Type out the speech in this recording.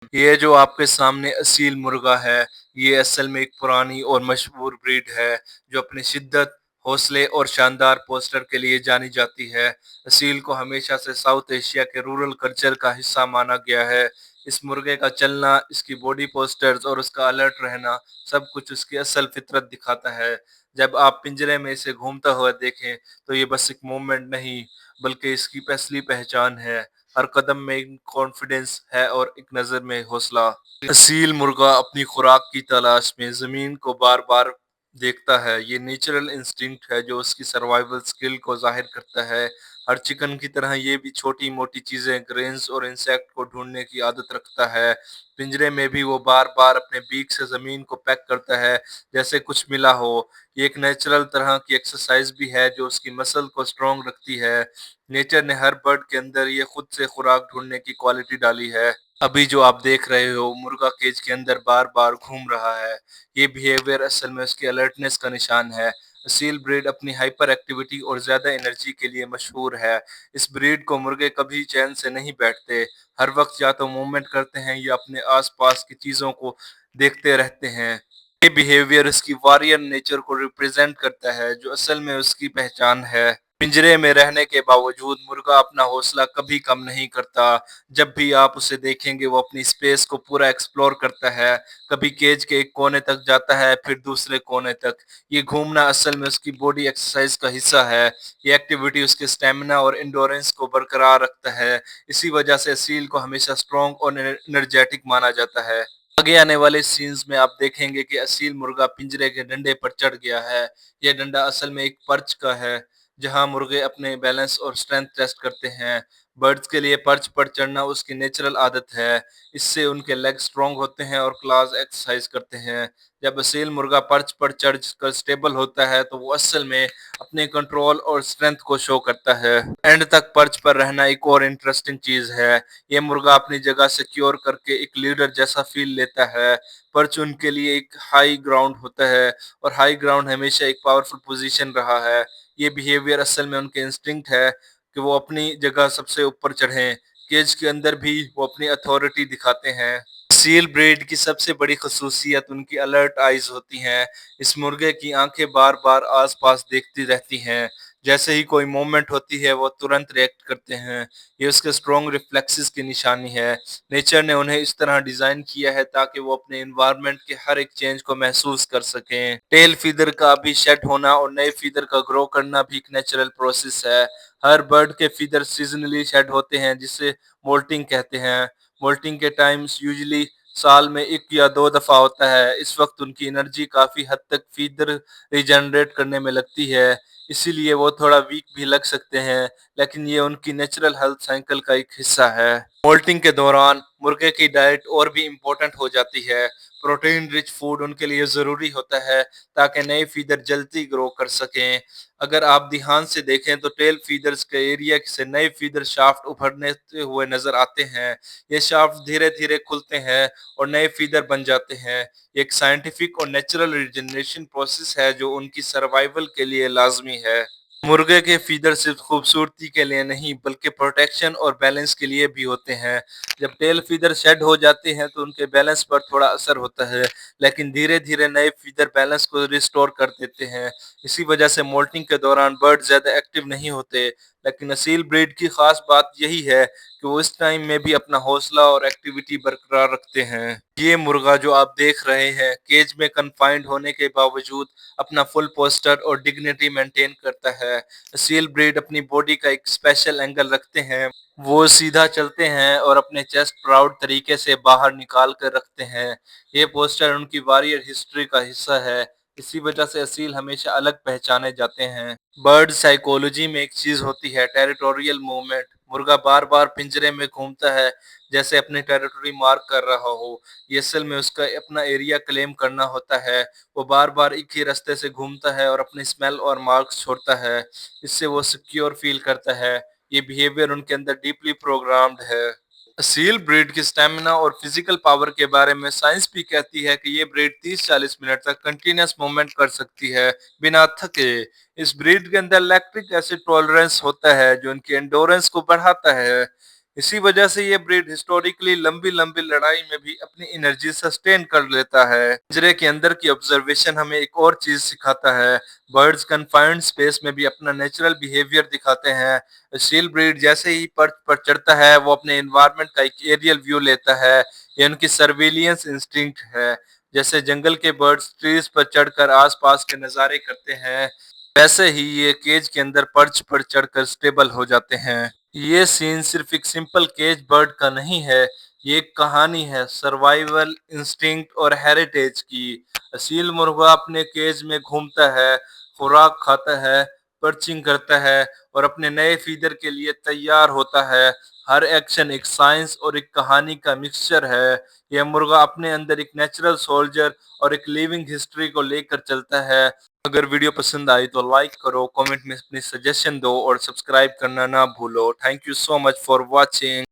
یہ جو آپ کے سامنے اصیل مرغا ہے، یہ اصل میں ایک پرانی اور مشہور بریڈ ہے جو اپنی شدت، حوصلے اور شاندار پوسٹر کے لیے جانی جاتی ہے۔ اصیل کو ہمیشہ سے ساؤتھ ایشیا کے رورل کلچر کا حصہ مانا گیا ہے۔ اس مرغے کا چلنا، اس کی باڈی پوسٹرز اور اس کا الرٹ رہنا سب کچھ اس کی اصل فطرت دکھاتا ہے۔ جب آپ پنجرے میں اسے گھومتا ہوا دیکھیں تو یہ بس ایک موومنٹ نہیں بلکہ اس کی اصلی پہچان ہے۔ ہر قدم میں ایک کانفیڈنس ہے اور ایک نظر میں حوصلہ۔ اصیل مرغا اپنی خوراک کی تلاش میں زمین کو بار بار دیکھتا ہے۔ یہ نیچرل انسٹنکٹ ہے جو اس کی سروائیول سکل کو ظاہر کرتا ہے۔ ہر چکن کی طرح یہ بھی چھوٹی موٹی چیزیں، گرینز اور انسیکٹ کو ڈھونڈنے کی عادت رکھتا ہے۔ پنجرے میں بھی وہ بار بار اپنے بیک سے زمین کو پیک کرتا ہے جیسے کچھ ملا ہو۔ یہ ایک نیچرل طرح کی ایکسرسائز بھی ہے جو اس کی مسل کو سٹرونگ رکھتی ہے۔ نیچر نے ہر برڈ کے اندر یہ خود سے خوراک ڈھونڈنے کی کوالٹی ڈالی ہے۔ ابھی جو آپ دیکھ رہے ہو، مرغا کیج کے اندر بار بار گھوم رہا ہے۔ یہ بیہیویئر اصل میں اس کی الرٹنس کا نشان ہے۔ اصیل بریڈ اپنی ہائپر ایکٹیویٹی اور زیادہ انرجی کے لیے مشہور ہے۔ اس بریڈ کو مرغے کبھی چین سے نہیں بیٹھتے، ہر وقت یا تو موومنٹ کرتے ہیں یا اپنے آس پاس کی چیزوں کو دیکھتے رہتے ہیں۔ یہ بیہیویئر اس کی واریر نیچر کو ریپرزینٹ کرتا ہے جو اصل میں اس کی پہچان ہے۔ پنجرے میں رہنے کے باوجود مرغا اپنا حوصلہ کبھی کم نہیں کرتا۔ جب بھی آپ اسے دیکھیں گے وہ اپنی اسپیس کو پورا ایکسپلور کرتا ہے، کبھی کیج کے ایک کونے تک جاتا ہے پھر دوسرے کونے تک۔ یہ گھومنا اصل میں اس کی باڈی ایکسرسائز کا حصہ ہے۔ یہ ایکٹیویٹی اس کے اسٹیمنا اور انڈورنس کو برقرار رکھتا ہے۔ اسی وجہ سے اصیل کو ہمیشہ اسٹرانگ اور انرجیٹک مانا جاتا ہے۔ آگے آنے والے سینز میں آپ دیکھیں گے کہ اصیل مرغا پنجرے کے ڈنڈے پر چڑھ گیا ہے۔ یہ ڈنڈا اصل میں ایک پرچ کا ہے جہاں مرغے اپنے بیلنس اور اسٹرینتھ ٹیسٹ کرتے ہیں۔ برڈز کے لیے پرچ پر چڑھنا اس کی نیچرل عادت ہے۔ اس سے ان کے لیگ سٹرونگ ہوتے ہیں اور کلاز ایکسرسائز کرتے ہیں۔ جب اصیل مرغا پرچ پر چڑھ کر سٹیبل ہوتا ہے تو وہ اصل میں اپنے کنٹرول اور اسٹرینتھ کو شو کرتا ہے۔ اینڈ تک پرچ پر رہنا ایک اور انٹرسٹنگ چیز ہے۔ یہ مرغا اپنی جگہ سیکیور کر کے ایک لیڈر جیسا فیل لیتا ہے۔ پرچ ان کے لیے ایک ہائی گراؤنڈ ہوتا ہے اور ہائی گراؤنڈ ہمیشہ ایک پاورفل پوزیشن رہا ہے۔ یہ بیہیویئر اصل میں ان کے انسٹنکٹ ہے کہ وہ اپنی جگہ سب سے اوپر چڑھیں۔ کیج کے اندر بھی وہ اپنی اتھارٹی دکھاتے ہیں۔ سیل بریڈ کی سب سے بڑی خصوصیت ان کی الرٹ آئیز ہوتی ہیں۔ اس مرغے کی آنکھیں بار بار آس پاس دیکھتی رہتی ہیں۔ جیسے ہی کوئی موومنٹ ہوتی ہے وہ ترنت ریئیکٹ کرتے ہیں۔ یہ اس کے اسٹرانگ ریفلیکسز کی نشانی ہے۔ نیچر نے انہیں اس طرح ڈیزائن کیا ہے تاکہ وہ اپنے انوائرمنٹ کے ہر ایک چینج کو محسوس کر سکیں۔ ٹیل فیدر کا بھی شیڈ ہونا اور نئے فیدر کا گرو کرنا بھی ایک نیچرل پروسیس ہے۔ ہر برڈ کے فیدر سیزنلی شیڈ ہوتے ہیں جسے مولٹنگ کہتے ہیں۔ مولٹنگ کے ٹائمز یوزلی سال میں 1 یا 2 دفعہ ہوتا ہے۔ اس وقت ان کی انرجی کافی حد تک فیدر ریجنریٹ کرنے میں لگتی ہے، اسی لیے وہ تھوڑا ویک بھی لگ سکتے ہیں، لیکن یہ ان کی نیچرل ہیلتھ سائیکل کا ایک حصہ ہے۔ مولٹنگ کے دوران مرغے کی ڈائٹ اور بھی امپورٹنٹ ہو جاتی ہے۔ پروٹین رچ فوڈ ان کے لیے ضروری ہوتا ہے تاکہ نئے فیدر جلدی گرو کر سکیں۔ اگر آپ دھیان سے دیکھیں تو ٹیل فیدرز کے ایریا سے نئے فیدر شافٹ ابھرنے ہوئے نظر آتے ہیں۔ یہ شافٹ دھیرے دھیرے کھلتے ہیں اور نئے فیدر بن جاتے ہیں۔ یہ ایک سائنٹیفک اور نیچرل ریجنریشن پروسیس ہے جو ان کی سروائیول کے لیے لازمی ہے۔ مرغے کے فیدر صرف خوبصورتی کے لیے نہیں بلکہ پروٹیکشن اور بیلنس کے لیے بھی ہوتے ہیں۔ جب ٹیل فیدر شیڈ ہو جاتے ہیں تو ان کے بیلنس پر تھوڑا اثر ہوتا ہے، لیکن دھیرے دھیرے نئے فیدر بیلنس کو ریسٹور کر دیتے ہیں۔ اسی وجہ سے مولٹنگ کے دوران برڈ زیادہ ایکٹیو نہیں ہوتے، لیکن اصیل بریڈ کی خاص بات یہی ہے کہ وہ اس ٹائم میں بھی اپنا حوصلہ اور ایکٹیویٹی برقرار رکھتے ہیں۔ یہ مرغا جو آپ دیکھ رہے ہیں کیج میں کنفائنڈ ہونے کے باوجود اپنا فل پوسٹر اور ڈگنیٹی مینٹین کرتا ہے۔ اصیل بریڈ اپنی باڈی کا ایک اسپیشل اینگل رکھتے ہیں۔ وہ سیدھا چلتے ہیں اور اپنے چیسٹ پراؤڈ طریقے سے باہر نکال کر رکھتے ہیں۔ یہ پوسٹر ان کی واریر ہسٹری کا حصہ ہے، اسی وجہ سے اصیل ہمیشہ الگ پہچانے جاتے ہیں۔ برڈ سائیکولوجی میں ایک چیز ہوتی ہے ٹیریٹوریل موومنٹ۔ مرغا بار بار پنجرے میں گھومتا ہے جیسے اپنی ٹیریٹوری مارک کر رہا ہو۔ یہ اصل میں اس کا اپنا ایریا کلیم کرنا ہوتا ہے۔ وہ بار بار ایک ہی رستے سے گھومتا ہے اور اپنی اسمیل اور مارکس چھوڑتا ہے۔ اس سے وہ سیکیور فیل کرتا ہے۔ یہ بیہیویئر ان کے اندر ڈیپلی پروگرامڈ ہے۔ اصیل بریڈ کی سٹیمنا اور فزیکل پاور کے بارے میں سائنس بھی کہتی ہے کہ یہ بریڈ 30-40 منٹ تک کنٹینیوس موومنٹ کر سکتی ہے بنا تھکے۔ اس بریڈ کے اندر لیکٹک ایسڈ ٹولرنس ہوتا ہے جو ان کی انڈورنس کو بڑھاتا ہے۔ اسی وجہ سے یہ بریڈ ہسٹوریکلی لمبی لمبی لڑائی میں بھی اپنی انرجی سسٹین کر لیتا ہے۔ پنجرے کے اندر کی آبزرویشن ہمیں ایک اور چیز سکھاتا ہے، برڈز کنفائنڈ اسپیس میں بھی اپنا نیچرل بیہیویئر دکھاتے ہیں۔ اسیل بریڈ جیسے ہی پرچ پر چڑھتا ہے وہ اپنے انوائرمنٹ کا ایک ایریل ویو لیتا ہے، یہ ان کی سرویلینس انسٹنکٹ ہے۔ جیسے جنگل کے برڈز ٹریز پر چڑھ کر آس پاس کے نظارے کرتے ہیں، ویسے ہی یہ کیج کے اندر پرچ پر چڑھ کر سٹیبل ہو جاتے ہیں۔ یہ سین صرف ایک سمپل کیج برڈ کا نہیں ہے، یہ ایک کہانی ہے سروائیول انسٹنکٹ اور ہیریٹیج کی۔ اصیل مرغا اپنے کیج میں گھومتا ہے، خوراک کھاتا ہے، پرچنگ کرتا ہے اور اپنے نئے فیڈر کے لیے تیار ہوتا ہے۔ ہر ایکشن ایک سائنس اور ایک کہانی کا مکسچر ہے۔ یہ مرغا اپنے اندر ایک نیچرل سولجر اور ایک لیونگ ہسٹری کو لے کر چلتا ہے۔ اگر ویڈیو پسند آئی تو لائک کرو، کامنٹ میں اپنی سجیشن دو اور سبسکرائب کرنا نہ بھولو۔ Thank you so much for watching.